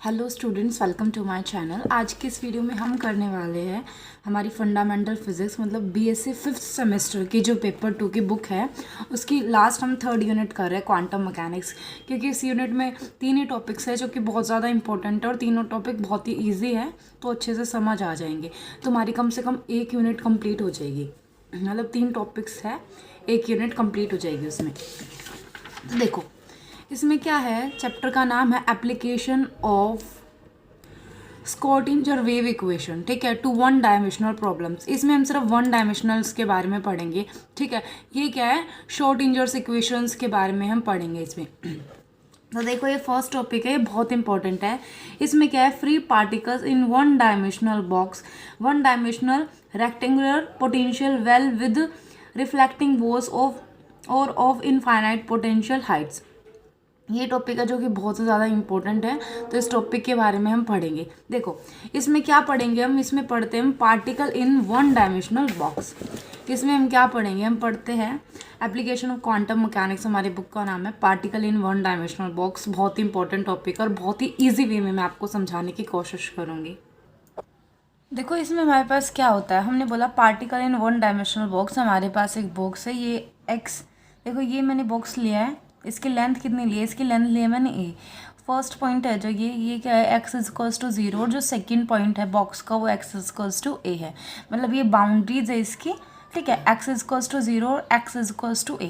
Hello students, welcome to my channel. आज के इस वीडियो में हम करने वाले हैं हमारी फंडामेंटल फिजिक्स मतलब बीएससी फिफ्थ सेमेस्टर की जो पेपर 2 की बुक है उसकी लास्ट हम थर्ड यूनिट कर रहे हैं, क्वांटम मैकेनिक्स। क्योंकि इस यूनिट में 3 ही टॉपिक्स है जो कि बहुत ज़्यादा इंपॉर्टेंट है और तीनों टॉपिक बहुत ही ईजी है, तो अच्छे से समझ आ जाएंगे। तुम्हारी कम से कम एक यूनिट कम्प्लीट हो जाएगी, मतलब 3 टॉपिक्स है, एक यूनिट कम्प्लीट हो जाएगी उसमें। तो देखो इसमें क्या है, चैप्टर का नाम है एप्लीकेशन ऑफ स्कॉटिंजर वेव इक्वेशन। ठीक है, टू वन डायमेंशनल प्रॉब्लम्स। इसमें हम सिर्फ वन डायमेंशनल्स के बारे में पढ़ेंगे। ठीक है, ये क्या है, शॉर्टिंजर्स इक्वेशंस के बारे में हम पढ़ेंगे इसमें। तो देखो ये फर्स्ट टॉपिक है, ये बहुत इंपॉर्टेंट है। इसमें क्या है, free particles in one dimensional box, one dimensional rectangular potential well with reflecting walls of और ऑफ इनफाइनाइट पोटेंशियल हाइट्स। ये टॉपिक है जो कि बहुत ही ज़्यादा इंपॉर्टेंट है, तो इस टॉपिक के बारे में हम पढ़ेंगे। देखो इसमें क्या पढ़ेंगे हम, इसमें पढ़ते हैं हम particle in one dimensional box. इसमें हम क्या पढ़ेंगे, हम पढ़ते हैं एप्लीकेशन ऑफ क्वांटम मैकेनिक्स। हमारी बुक का नाम है particle in one dimensional box. बहुत ही इंपॉर्टेंट टॉपिक और बहुत ही ईजी वे में मैं आपको समझाने की कोशिश करूँगी। देखो इसमें हमारे पास क्या होता है, हमने बोला particle in one dimensional box. हमारे पास एक बॉक्स है, ये एक्स, देखो ये मैंने बॉक्स लिया है, इसकी लेंथ कितनी ली है, इसकी लेंथ ली है मैंने ए। फर्स्ट पॉइंट है जो ये क्या है, एक्स इजकल्स टू 0, और जो सेकंड पॉइंट है बॉक्स का वो एक्स इजकल्स टू ए है। मतलब ये बाउंड्रीज है इसकी। ठीक है, एक्स इजकल्स टू 0 और एक्स इजकल्स टू ए।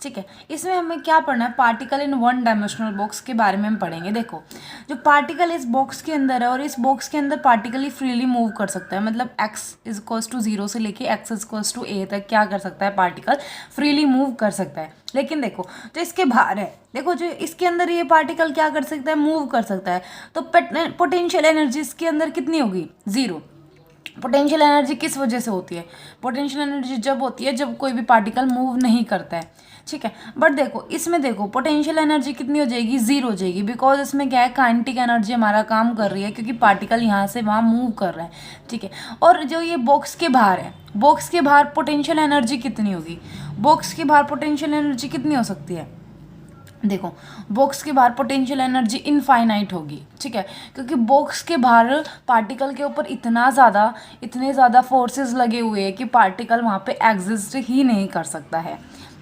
ठीक है, इसमें हमें क्या पढ़ना है, particle in one dimensional box के बारे में हम पढ़ेंगे। देखो जो पार्टिकल इस बॉक्स के अंदर है और इस बॉक्स के अंदर पार्टिकल ही फ्रीली मूव कर सकता है। मतलब एक्स इजकल्स टू 0 से लेके एक्स इजकल्स टू ए तक क्या कर सकता है, पार्टिकल फ्रीली मूव कर सकता है। लेकिन देखो जो इसके बाहर है, देखो जो इसके अंदर ये पार्टिकल क्या कर सकता है, मूव कर सकता है। तो पोटेंशियल एनर्जी इसके अंदर कितनी होगी, 0। पोटेंशियल एनर्जी किस वजह से होती है, पोटेंशियल एनर्जी जब होती है जब कोई भी पार्टिकल मूव नहीं करता है। ठीक है, बट देखो इसमें देखो पोटेंशियल एनर्जी कितनी हो जाएगी, 0 हो जाएगी। बिकॉज इसमें क्या है, काइनेटिक एनर्जी हमारा काम कर रही है, क्योंकि पार्टिकल यहाँ से वहाँ मूव कर रहा है। ठीक है, और जो ये बॉक्स के बाहर है, बॉक्स के बाहर पोटेंशियल एनर्जी कितनी होगी, बॉक्स के बाहर पोटेंशियल एनर्जी कितनी हो सकती है, देखो बॉक्स के बाहर पोटेंशियल एनर्जी इनफाइनाइट होगी। ठीक है, क्योंकि बॉक्स के बाहर पार्टिकल के ऊपर इतने ज़्यादा फोर्सेस लगे हुए हैं कि पार्टिकल वहाँ पे एग्जिस्ट ही नहीं कर सकता है।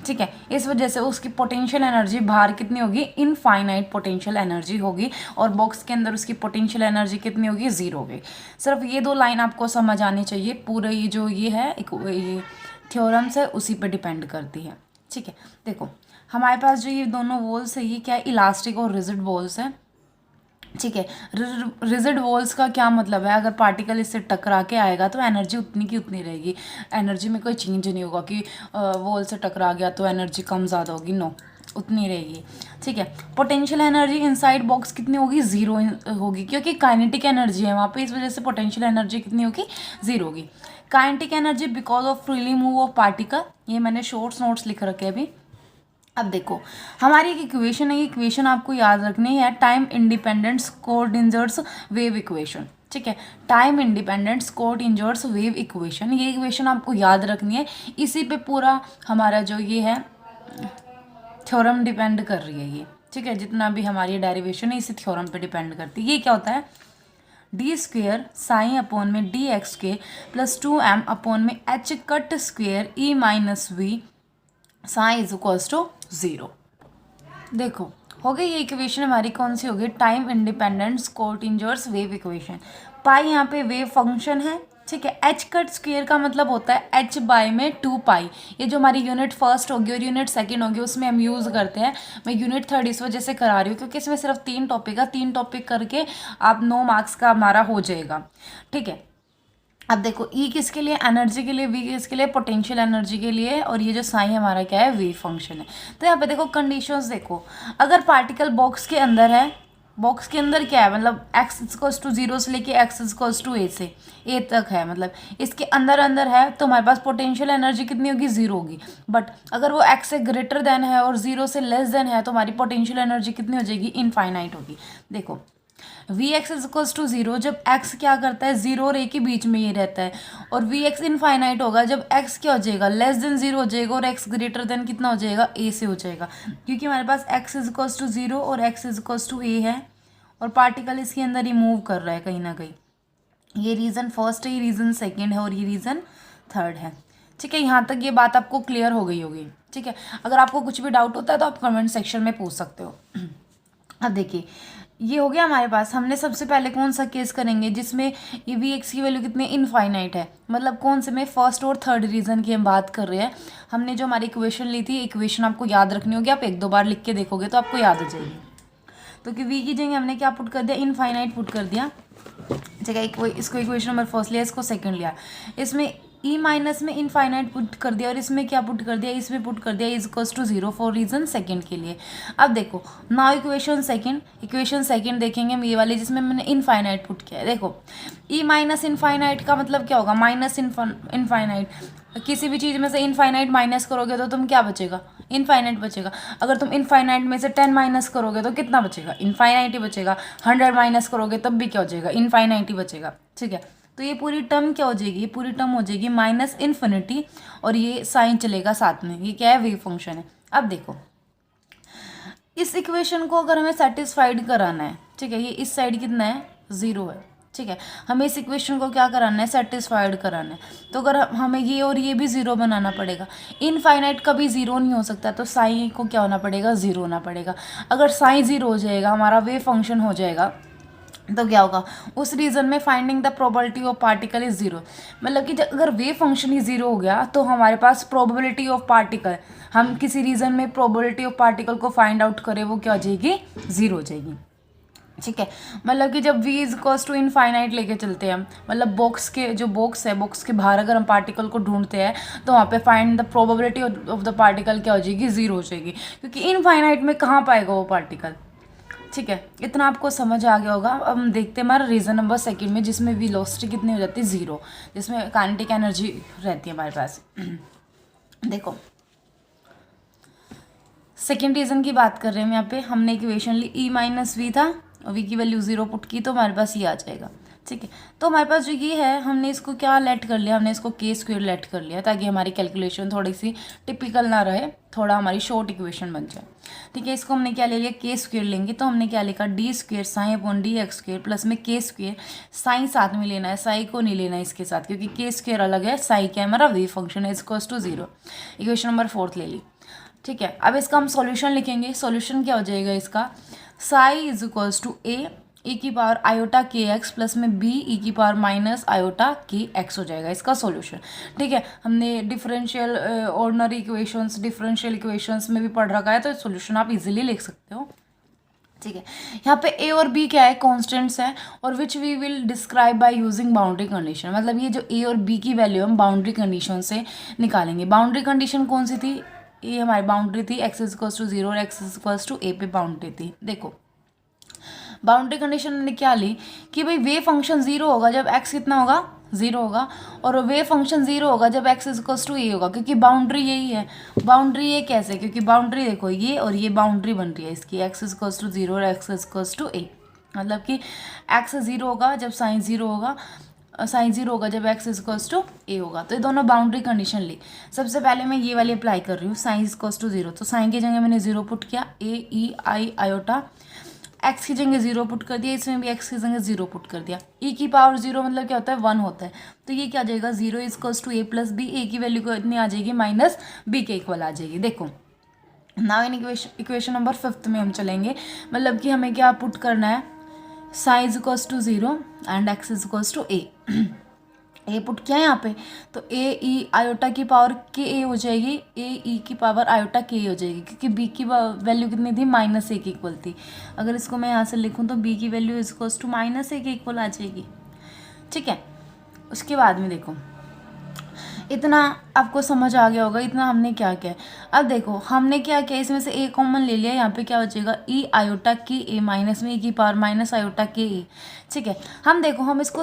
ठीक है, इस वजह से उसकी पोटेंशियल एनर्जी बाहर कितनी होगी, इनफाइनाइट पोटेंशियल एनर्जी होगी, और बॉक्स के अंदर उसकी पोटेंशियल एनर्जी कितनी होगी, 0 होगी। सिर्फ ये 2 लाइन आपको समझ आनी चाहिए, पूरे ये जो ये है ये थ्योरम्स है उसी पे डिपेंड करती है। ठीक है, देखो हमारे पास जो ये दोनों वॉल्स है, ये क्या है, इलास्टिक और रिजिड वॉल्स है। ठीक है, रिजिड वॉल्स का क्या मतलब है, अगर पार्टिकल इससे टकरा के आएगा तो एनर्जी उतनी की उतनी रहेगी, एनर्जी में कोई चेंज नहीं होगा कि वॉल से टकरा गया तो एनर्जी कम ज़्यादा होगी, नो, उतनी रहेगी। ठीक है, पोटेंशियल एनर्जी इनसाइड बॉक्स कितनी होगी, 0 होगी, क्योंकि काइनेटिक एनर्जी है वहाँ पे, इस वजह से पोटेंशियल एनर्जी कितनी होगी, 0 होगी। Kinetic energy because of freely move of particle, ये मैंने शॉर्ट्स नोट्स लिख रखे अभी। अब देखो हमारी एक इक्वेशन है, ये इक्वेशन आपको याद रखनी है, टाइम इंडिपेंडेंट स्क्रोडिंजर्स वेव इक्वेशन। ठीक है, टाइम इंडिपेंडेंट स्क्रोडिंजर्स वेव इक्वेशन, ये इक्वेशन आपको याद रखनी है। इसी पे पूरा हमारा जो ये है थ्योरम डिपेंड कर रही है ये। ठीक है, जितना भी हमारी डेरिवेशन है इसी थ्योरम पे डिपेंड करती है। ये क्या होता है, डी स्क्वेयर साइन अपॉन में D X square plus 2m upon में H cut square E minus V psi is equals to 0। देखो हो गई ये इक्वेशन हमारी, कौन सी होगी, टाइम इंडिपेंडेंट स्क्रोडिंजर्स वेव इक्वेशन। पाई यहाँ पे वेव फंक्शन है। ठीक है, एच कट स्क्वेयर का मतलब होता है h बाई में 2 पाई। ये जो हमारी यूनिट फर्स्ट होगी और यूनिट सेकंड होगी उसमें हम यूज़ करते हैं। मैं यूनिट थर्ड इस वजह से करा रही हूँ क्योंकि इसमें सिर्फ 3 टॉपिक है, 3 टॉपिक करके आप 9 मार्क्स का हमारा हो जाएगा। ठीक है, अब देखो ई किसके लिए, एनर्जी के लिए, वी किसके लिए, पोटेंशियल एनर्जी के लिए, और ये जो साइन हमारा क्या है, वेव फंक्शन है। तो यहाँ पे देखो कंडीशंस देखो, अगर पार्टिकल बॉक्स के अंदर है, बॉक्स के अंदर क्या है, मतलब एक्स इक्वल्स टू 0 से लेके एक्स इक्वल्स टू ए से ए तक है, मतलब इसके अंदर अंदर है, तो हमारे पास पोटेंशियल एनर्जी कितनी होगी, 0 होगी। बट अगर वो एक्स से ग्रेटर देन है और 0 से लेस देन है तो हमारी पोटेंशियल एनर्जी कितनी हो जाएगी, इनफाइनाइट होगी। देखो v x is equals to 0, जब एक्स क्या करता है, 0 और ए के बीच में ये रहता है, और वी एक्स इनफाइनाइट होगा जब एक्स क्या हो जाएगा, लेस देन 0 हो जाएगा, और एक्स ग्रेटर देन कितना हो जाएगा, ए से हो जाएगा। क्योंकि हमारे पास एक्स इज इक्वल्स टू 0 और एक्स इज इक्वल्स टू ए है, और पार्टिकल इसके अंदर ही मूव कर रहा है कहीं ना कहीं। ये रीज़न फर्स्ट है, ये रीज़न सेकेंड है और ये रीज़न थर्ड है। ठीक है, यहाँ तक ये बात आपको क्लियर हो गई होगी। ठीक है, अगर आपको कुछ भी डाउट होता है तो आप कमेंट सेक्शन में पूछ सकते हो। अब देखिए ये हो गया हमारे पास। हमने सबसे पहले कौन सा केस करेंगे जिसमें ये वी एक्स की वैल्यू कितनी इनफाइनाइट है, मतलब कौन से में फर्स्ट और थर्ड रीज़न की हम बात कर रहे हैं। हमने जो हमारी इक्वेशन ली थी, इक्वेशन आपको याद रखनी होगी, आप एक दो बार लिख के देखोगे तो आपको याद हो जाएगी। तो कि वी की जगह हमने क्या पुट कर दिया, इनफाइनाइट पुट कर दिया। ठीक है, इसको इक्वेशन नंबर फर्स्ट लिया, इसको सेकंड लिया। इसमें ई माइनस में इनफाइनाइट पुट कर दिया और इसमें क्या पुट कर दिया, इसमें पुट कर दिया is equals to 0 for region second के लिए। अब देखो नाउ इक्वेशन सेकंड देखेंगे हम, ये वाली जिसमें मैंने इनफाइनाइट पुट किया है। देखो ई माइनस इनफाइनाइट का मतलब क्या होगा, माइनस इनफाइनाइट। किसी भी चीज़ में से इनफाइनाइट माइनस करोगे तो तुम क्या बचेगा, इनफाइनाइट बचेगा। अगर तुम इनफाइनाइट में से 10 माइनस करोगे तो कितना बचेगा, इनफाइनाइट ही बचेगा। 100 माइनस करोगे तब भी क्या हो जाएगा, इनफाइनाइट ही बचेगा। ठीक है, तो ये पूरी टर्म क्या हो जाएगी, ये पूरी टर्म हो जाएगी माइनस इन्फिनिटी और ये साइन चलेगा साथ में। ये क्या है, वेव फंक्शन है। अब देखो इस इक्वेशन को अगर हमें सेटिस्फाइड कराना है, ठीक है, ये इस साइड कितना है, 0 है। ठीक है, हमें इस इक्वेशन को क्या कराना है, सेटिस्फाइड कराना है। तो अगर हमें ये और ये भी 0 बनाना पड़ेगा। इनफाइनाइट कभी 0 नहीं हो सकता, तो साइन को क्या होना पड़ेगा, 0 होना पड़ेगा। अगर साइन 0 हो जाएगा, हमारा वेव फंक्शन हो जाएगा, तो क्या होगा, उस रीजन में finding the probability of particle is 0। मतलब कि अगर वेव फंक्शन ही 0 हो गया तो हमारे पास प्रोबेबिलिटी ऑफ पार्टिकल, हम किसी रीजन में प्रोबेबिलिटी ऑफ पार्टिकल को फाइंड आउट करें, वो क्या हो जाएगी, 0 हो जाएगी। ठीक है, मतलब कि जब v is equals to infinite लेके चलते हैं, मतलब बॉक्स के जो बॉक्स है, बॉक्स के बाहर अगर हम पार्टिकल को ढूंढते हैं तो वहाँ पे find the probability of the particle क्या हो जाएगी, 0 हो जाएगी, क्योंकि इनफाइनाइट में कहाँ पाएगा वो पार्टिकल। ठीक है, इतना आपको समझ आ गया होगा। अब हम देखते हैं हमारा रीज़न नंबर सेकंड में, जिसमें वेलोसिटी कितनी हो जाती है, 0, जिसमें काइनेटिक एनर्जी रहती है हमारे पास। देखो सेकेंड रीज़न की बात कर रहे हैं हम यहाँ पे। हमने इक्वेशन ली, ई माइनस वी था और वी की वैल्यू 0 पुट की, तो हमारे पास ये आ जाएगा। ठीक है, तो हमारे पास जो ये है, हमने इसको क्या लेट कर लिया, हमने इसको के स्क्वायर लेट कर लिया, ताकि हमारी कैलकुलेशन थोड़ी सी टिपिकल ना रहे, थोड़ा हमारी शॉर्ट इक्वेशन बन जाए। ठीक है, इसको हमने क्या ले लिया, के स्क्वायर लेंगे, तो हमने क्या लिखा, D square sine upon D x square plus में के स्क्वायर। साइन साथ में लेना है, साई को नहीं लेना है इसके साथ, क्योंकि के स्क्वायर अलग है, साई क्या है हमारा वेव फंक्शन है, इक्वल्स टू 0। इक्वेशन नंबर 4 ले ली। ठीक है, अब इसका हम सॉल्यूशन लिखेंगे। सॉल्यूशन क्या हो जाएगा इसका, साई इज इक्वल्स टू ए की पावर आयोटा के एक्स प्लस में बी ई की पावर माइनस आयोटा के एक्स हो जाएगा इसका सॉल्यूशन। ठीक है, हमने differential ordinary equations, differential equations में भी पढ़ रखा है, तो सॉल्यूशन आप इजीली लिख सकते हो। ठीक है, यहाँ पे ए और बी क्या है, कॉन्स्टेंट्स है, और which we will describe by using boundary condition. मतलब ये जो ए और बी की वैल्यू हम बाउंड्री कंडीशन से निकालेंगे। बाउंड्री कंडीशन कौन सी थी, ये हमारी बाउंड्री थी एक्स इज इक्वल्स टू 0 और एक्स इज इक्वल्स टू ए पे बाउंड्री थी। देखो बाउंड्री कंडीशन ने क्या ली कि भाई वेव फंक्शन 0 होगा जब x कितना होगा, 0 होगा, और वेव फंक्शन 0 होगा जब x इज इक्वल्स टू ए होगा, क्योंकि बाउंड्री यही है। बाउंड्री ये कैसे, क्योंकि बाउंड्री देखो ये और ये बाउंड्री बन रही है इसकी, x इज इक्वल्स टू 0 और x इज इक्वल्स टू ए। मतलब कि x 0 होगा जब साइन 0 होगा, साइन 0 होगा जब x इज इक्वल्स टू ए होगा। तो ये दोनों बाउंड्री कंडीशन ली। सबसे पहले मैं ये वाली अप्लाई कर रही हूँ, साइन इज इक्वल्स टू 0, तो साइन की जगह मैंने 0 पुट किया, ए ई आई आयोटा, एक्स की जगह 0 पुट कर दिया, इसमें भी एक्स की जगह 0 पुट कर दिया। ई की पावर 0 मतलब क्या होता है, 1 होता है, तो ये क्या आ जाएगा, 0 is equals to A plus B, A की वैल्यू को इतनी आ जाएगी माइनस बी के इक्वल आ जाएगी। देखो नाउ इन इक्वेशन नंबर 5 में हम चलेंगे। मतलब कि हमें क्या पुट करना है, sine is equals to 0 and x is equals to a. A put किया यहाँ पे, तो ए ई आयोटा की पावर के ए हो जाएगी, ए ई की पावर आयोटा के ए हो जाएगी, क्योंकि बी की वैल्यू कितनी थी, माइनस ए के इक्वल थी। अगर इसको मैं यहाँ से लिखूँ तो बी की value is equals to minus A के इक्वल आ जाएगी। ठीक है, उसके बाद में देखो इतना आपको समझ आ गया होगा, इतना हमने क्या किया। अब देखो हमने क्या किया, इसमें से ए कॉमन ले लिया, यहाँ पे क्या हो जाएगा, ई आयोटा की ए माइनस में ए की पावर माइनस आयोटा के ए। ठीक है, हम देखो हम इसको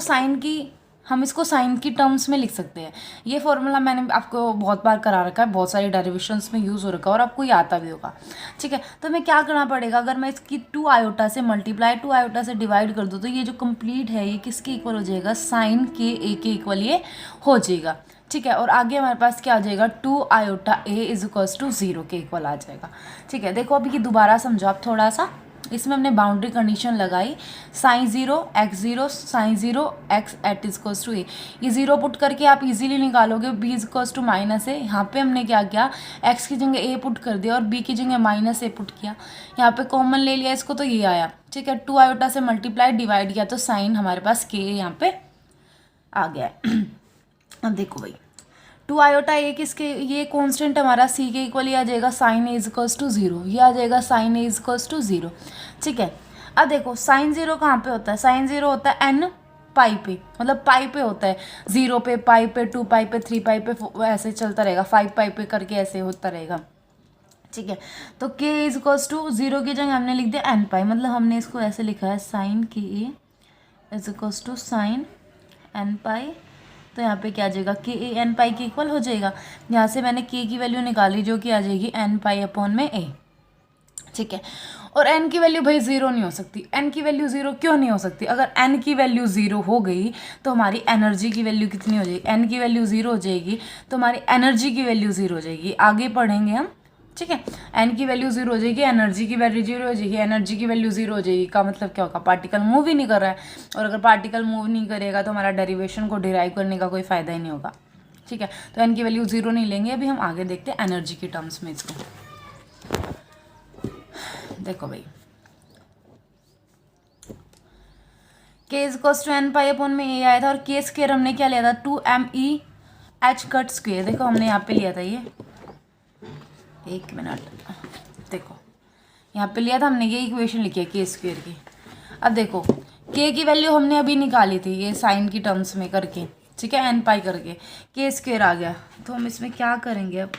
साइन की टर्म्स में लिख सकते हैं। ये फॉर्मूला मैंने आपको बहुत बार करा रखा है, बहुत सारी डेरिवेशंस में यूज़ हो रखा है और आपको ये आता भी होगा। ठीक है, तो हमें क्या करना पड़ेगा, अगर मैं इसकी 2 आयोटा से मल्टीप्लाई 2 आयोटा से डिवाइड कर दूँ तो ये जो कंप्लीट है ये किसके इक्वल हो जाएगा, साइन के ए के इक्वल ये हो जाएगा। ठीक है, और आगे हमारे पास क्या आ जाएगा, 2 iota a is equals to 0 k equal आ जाएगा। ठीक है, देखो अभी ये दोबारा समझो आप थोड़ा सा, इसमें हमने बाउंड्री कंडीशन लगाई psi 0 x 0 psi 0 x at is equals to A. ये 0 पुट करके आप इजीली निकालोगे b is equals to minus A. यहाँ पे हमने क्या किया, x की जगह a पुट कर दिया और b की जगह माइनस ए पुट किया। यहाँ पे कॉमन ले लिया इसको तो ये आया, ठीक है। 2 आयोटा से मल्टीप्लाई डिवाइड किया तो साइन हमारे पास k यहाँ पे आ गया है। अब देखो भाई 2 आयोटा ए किसके, ये कांस्टेंट हमारा सी के इक्वल ही आ जाएगा साइन ए इजक्वल्स टू 0, ये आ जाएगा साइन ए इजक्वल्स टू 0, ठीक है। अब देखो साइन 0 कहाँ पे होता है, साइन 0 होता है एन पाई पे, मतलब पाई पे होता है, 0 पे, पाई पे, 2 पाई पे, 3 पाई पे, ऐसे चलता रहेगा, 5 पाई पे करके ऐसे होता रहेगा, ठीक है। तो k इजक्वल्स टू 0 की जगह हमने लिख दिया एन पाई, मतलब हमने इसको ऐसे लिखा है साइन के ए इजक्वल्स टू साइन एन पाई। तो यहाँ पे क्या आ जाएगा, के ए एन पाई के इक्वल हो जाएगा। यहाँ से मैंने के की वैल्यू निकाली जो कि आ जाएगी एन पाई अपॉन में ए, ठीक है। और एन की वैल्यू भाई 0 नहीं हो सकती। एन की वैल्यू 0 क्यों नहीं हो सकती, अगर एन की वैल्यू 0 हो गई तो हमारी एनर्जी की वैल्यू कितनी हो जाएगी, एन की वैल्यू 0 हो जाएगी तो हमारी एनर्जी की वैल्यू 0 हो जाएगी। आगे पढ़ेंगे हम, ठीक है। एन की वैल्यू 0 हो जाएगी, एनर्जी की वैल्यू 0 हो जाएगी, एनर्जी की वैल्यू 0 हो जाएगी का मतलब क्या होगा, पार्टिकल मूव ही नहीं कर रहा है। और अगर पार्टिकल मूव नहीं करेगा तो हमारा डेरिवेशन को डिराइव करने का कोई फ़ायदा ही नहीं होगा, ठीक है। तो एन की वैल्यू 0 नहीं लेंगे, अभी हम आगे देखते हैं एनर्जी के टर्म्स में इसको। देखो भाई k is equals to n pi upon में ए आया था और के स्क्वायर हमने क्या लिया था 2m(e)h कट स्क्वायर। देखो हमने यहाँ पे लिया था ये, एक मिनट, देखो यहाँ पे लिया था हमने, ये इक्वेशन लिखी है के स्क्वायर की। अब देखो के की वैल्यू हमने अभी निकाली थी ये साइन की टर्म्स में करके, ठीक है, एन पाई करके के स्क्वायर आ गया। तो हम इसमें क्या करेंगे, अब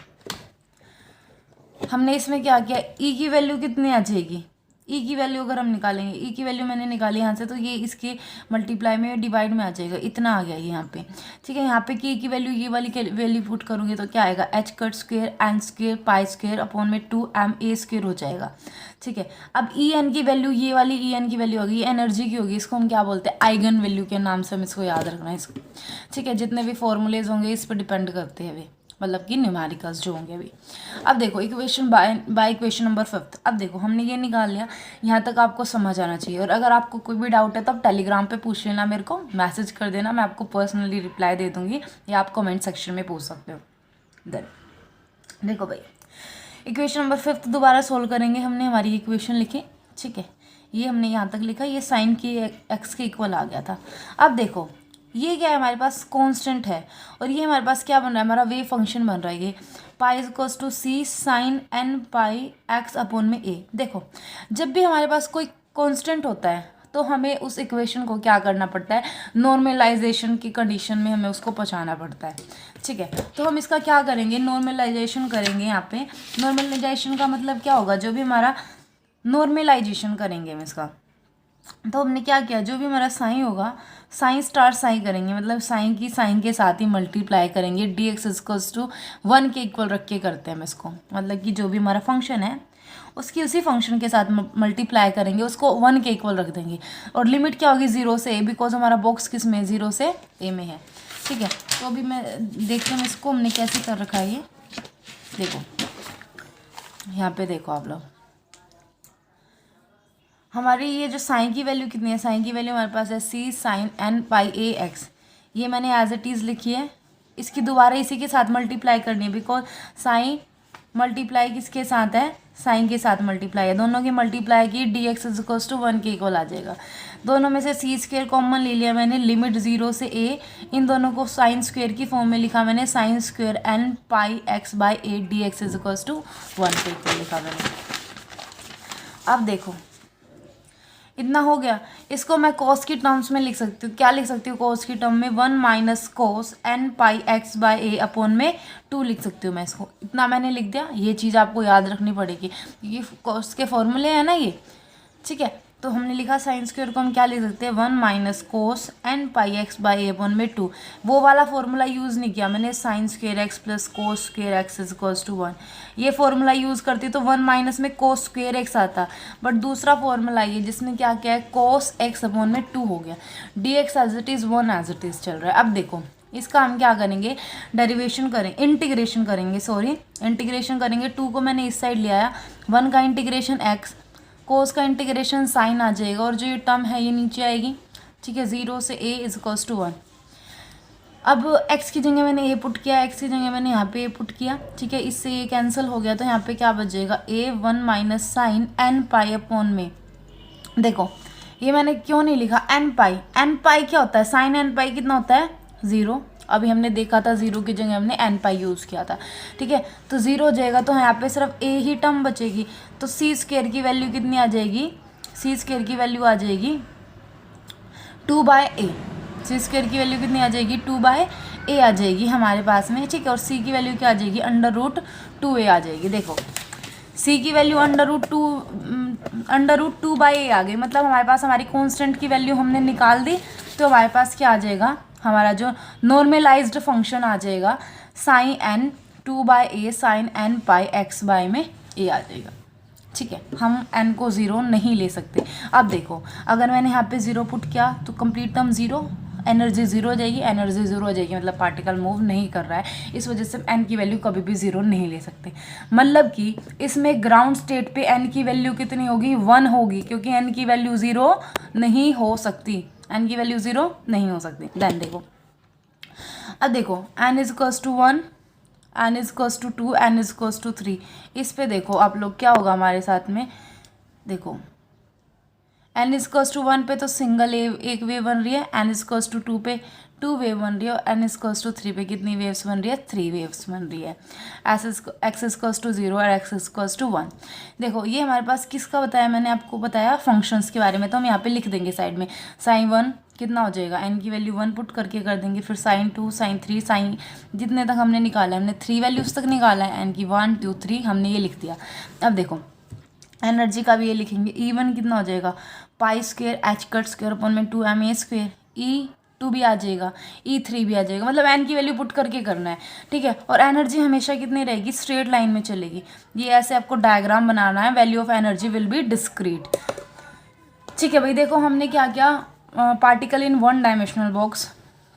हमने इसमें क्या किया, ई की वैल्यू कितनी आ जाएगी, ई की वैल्यू अगर हम निकालेंगे, ई की वैल्यू मैंने निकाली यहाँ से तो ये इसके मल्टीप्लाई में डिवाइड में आ जाएगा, इतना आ गया ये यहाँ पे, ठीक है। यहाँ पे की वैल्यू ये वाली वैल्यू पुट करूँगी तो क्या आएगा, h cut square n square pi square upon में 2m(a) स्क्वायर हो जाएगा, ठीक है। अब ई एन की वैल्यू, ये वाली ई एन की वैल्यू होगी, ये एनर्जी की होगी, इसको हम क्या बोलते हैं, आइगन वैल्यू के नाम से हम इसको याद रखना है इसको, ठीक है। जितने भी फॉर्मूलेज होंगे इस पर डिपेंड करते हैं वे, मतलब कि न्यूमेरिकल्स जो होंगे अभी। अब देखो इक्वेशन बाय इक्वेशन नंबर 5। अब देखो हमने ये निकाल लिया, यहाँ तक आपको समझ आना चाहिए। और अगर आपको कोई भी डाउट है तो आप टेलीग्राम पे पूछ लेना, मेरे को मैसेज कर देना, मैं आपको पर्सनली रिप्लाई दे दूँगी, या आप कमेंट सेक्शन में पूछ सकते हो। देन देखो भाई इक्वेशन नंबर 5 दोबारा सोल्व करेंगे। हमने हमारी इक्वेशन लिखी, ठीक है, ये हमने यहाँ तक लिखा, ये साइन के एक्स के इक्वल आ गया था। अब देखो ये क्या है, हमारे पास कांस्टेंट है और ये हमारे पास क्या बन रहा है, हमारा वेव फंक्शन बन रहा है, ये psi equals to c sine n pi x upon में ए। देखो जब भी हमारे पास कोई कांस्टेंट होता है तो हमें उस इक्वेशन को क्या करना पड़ता है, नॉर्मलाइजेशन की कंडीशन में हमें उसको पहुँचाना पड़ता है, ठीक है। तो हम इसका क्या करेंगे, नॉर्मलाइजेशन करेंगे। यहाँ पे नॉर्मलाइजेशन का मतलब क्या होगा, जो भी हमारा नॉर्मलाइजेशन करेंगे हम इसका, तो हमने क्या किया, जो भी हमारा साइन होगा साइन स्टार साइन करेंगे, मतलब साइन की साइन के साथ ही मल्टीप्लाई करेंगे, D x equals to 1 k equal रख के करते हैं हम इसको, मतलब कि जो भी हमारा फंक्शन है उसकी उसी फंक्शन के साथ मल्टीप्लाई करेंगे, उसको 1 के इक्वल रख देंगे। और लिमिट क्या होगी 0 से ए, बिकॉज हमारा बॉक्स किस में 0 से ए में है, ठीक है। तो अभी मैं देखते हैं इसको हमने कैसे कर रखा है। ये देखो यहाँ पे देखो आप लोग, हमारी ये जो साइन की वैल्यू कितनी है, साइन की वैल्यू हमारे पास है सी साइन एन पाई ए एक्स, ये मैंने एज इट इज़ लिखी है। इसकी दोबारा इसी के साथ मल्टीप्लाई करनी है, बिकॉज साइन मल्टीप्लाई किसके साथ है, साइन के साथ मल्टीप्लाई है, दोनों की मल्टीप्लाई की D x equals to 1 k equal आ जाएगा। दोनों में से सी स्क्वायर कॉमन ले लिया मैंने, लिमिट 0 से ए, इन दोनों को साइन स्क्वायर की फॉर्म में लिखा मैंने, sine square n pi x by a d x equals to 1 k equal लिखा मैंने। अब देखो इतना हो गया, इसको मैं कॉस की टर्म्स में लिख सकती हूँ, क्या लिख सकती हूँ कॉस की टर्म में, 1 minus cos n pi x by a upon में 2 लिख सकती हूँ मैं इसको। इतना मैंने लिख दिया, ये चीज़ आपको याद रखनी पड़ेगी क्योंकि कॉस के फॉर्मूले हैं ना ये, ठीक है। तो हमने लिखा साइन स्क्वायर को हम क्या लिख सकते हैं, 1 minus cos n pi x by a upon में 2। वो वाला फॉर्मूला यूज़ नहीं किया मैंने, sine square x plus cos square x is equals to 1, ये फॉर्मूला यूज़ करती तो 1 माइनस में कोस स्क्वायर एक्स आता, बट दूसरा फॉर्मूला ये जिसमें क्या किया है, कोस एक्स अपॉन में 2 हो गया, d x as it is 1 as it is चल रहा है। अब देखो इसका हम क्या करेंगे, डेरिवेशन करें, इंटीग्रेशन करेंगे, इंटीग्रेशन करेंगे। 2 को मैंने इस साइड ले आया, 1 का इंटीग्रेशन एक्स, कोस का इंटीग्रेशन साइन आ जाएगा और जो ये टर्म है ये नीचे आएगी, ठीक है। 0 से a इज इक्वल्स टू 1। अब x की जगह मैंने a पुट किया, x की जगह मैंने यहाँ पे a पुट किया, ठीक है। इससे ये कैंसिल हो गया तो यहाँ पे क्या बचेगा, a1 minus sine n pi upon में। देखो ये मैंने क्यों नहीं लिखा n पाई, n पाई क्या होता है, साइन n पाई कितना होता है 0। अभी हमने देखा था 0 की जगह हमने n पाई यूज़ किया था, ठीक है। तो 0 हो जाएगा तो यहाँ पे सिर्फ a ही टर्म बचेगी, तो c स्क्वायर की वैल्यू कितनी आ जाएगी, c स्क्वायर की वैल्यू आ जाएगी 2/a। सी स्क्वायर की वैल्यू कितनी आ जाएगी 2/a आ जाएगी हमारे पास में, ठीक है। और c की वैल्यू क्या आ जाएगी √2a आ जाएगी। देखो c की वैल्यू √2/a आ गई, मतलब हमारे पास हमारी कांस्टेंट की वैल्यू हमने निकाल दी। तो हमारे पास क्या आ जाएगा, हमारा जो नॉर्मलाइज्ड फंक्शन आ जाएगा sine n 2/a sine n pi x by में a आ जाएगा, ठीक है। हम n को 0 नहीं ले सकते। अब देखो अगर मैंने यहाँ पे 0 पुट किया तो कंप्लीट टर्म 0, एनर्जी 0 हो जाएगी, एनर्जी 0 हो जाएगी, मतलब पार्टिकल मूव नहीं कर रहा है। इस वजह से n की वैल्यू कभी भी 0 नहीं ले सकते। मतलब कि इसमें ग्राउंड स्टेट पे n की वैल्यू कितनी होगी 1 होगी, क्योंकि n की वैल्यू 0 नहीं हो सकती, n की वैल्यू 0 नहीं हो सकती। देन देखो अब देखो n is equals to 1, n is equals to 2, n is equals to 3। इस पे देखो आप लोग क्या होगा हमारे साथ में, देखो n इज इक्वल्स टू 1 पे तो सिंगल एक वेव बन रही है, n इज इक्वल्स टू 2 पे 2 वेव बन रही है, और n इज इक्वल्स टू 3 पे कितनी वेव्स बन रही है 3 वेव्स बन रही है। x इज इक्वल्स टू 0 और x इज इक्वल्स टू 1। देखो ये हमारे पास किसका बताया, मैंने आपको बताया फंक्शंस के बारे में। तो हम यहाँ पे लिख देंगे साइड में साइन 1 कितना हो जाएगा, n की वैल्यू 1 पुट करके कर देंगे, फिर साइन 2 साइन 3 साइन जितने तक हमने निकाला है, हमने 3 वैल्यूज़ तक निकाला है n की 1 2 3 हमने ये लिख दिया। अब देखो एनर्जी का भी ये लिखेंगे, E1 कितना हो जाएगा पाई square h cut square upon में 2ma स्क्वेयर, E2 भी आ जाएगा, E3 भी आ जाएगा, मतलब n की वैल्यू पुट करके करना है, ठीक है। और एनर्जी हमेशा कितनी रहेगी, स्ट्रेट लाइन में चलेगी। ये ऐसे आपको डायग्राम बनाना है, value of energy will be discrete, ठीक है भाई। देखो हमने क्या किया, पार्टिकल इन 1 डायमेंशनल बॉक्स,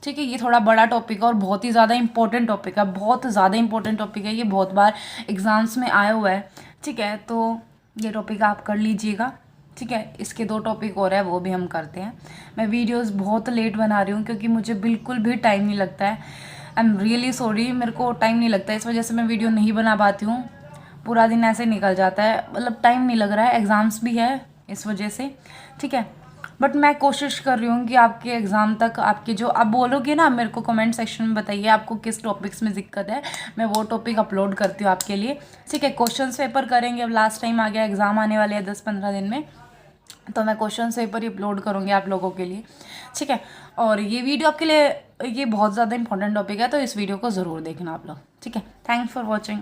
ठीक है। ये थोड़ा बड़ा टॉपिक है और बहुत ही ज़्यादा इंपॉर्टेंट टॉपिक है, बहुत ज़्यादा इंपॉर्टेंट टॉपिक है, ये बहुत बार एग्जाम्स में आया हुआ है, ठीक है। तो ये टॉपिक आप कर लीजिएगा, ठीक है। इसके 2 टॉपिक और है वो भी हम करते हैं। मैं वीडियोस बहुत लेट बना रही हूँ क्योंकि मुझे बिल्कुल भी टाइम नहीं लगता है। आई एम रियली सॉरी, मेरे को टाइम नहीं लगता है, इस वजह से मैं वीडियो नहीं बना पाती हूँ। पूरा दिन ऐसे निकल जाता है, मतलब टाइम नहीं लग रहा है, एग्ज़ाम्स भी है इस वजह से, ठीक है। बट मैं कोशिश कर रही हूँ कि आपके एग्ज़ाम तक आपके जो आप बोलोगे ना, मेरे को कमेंट सेक्शन में बताइए आपको किस टॉपिक्स में दिक्कत है, मैं वो टॉपिक अपलोड करती हूँ आपके लिए, ठीक है। क्वेश्चंस पेपर करेंगे, अब लास्ट टाइम आ गया, एग्ज़ाम आने वाले हैं 10-15 दिन में, तो मैं क्वेश्चन पेपर ही अपलोड करूँगी आप लोगों के लिए, ठीक है। और ये वीडियो आपके लिए ये बहुत ज़्यादा इंपॉर्टेंट टॉपिक है, तो इस वीडियो को ज़रूर देखना आप लोग, ठीक है। Thanks for watching.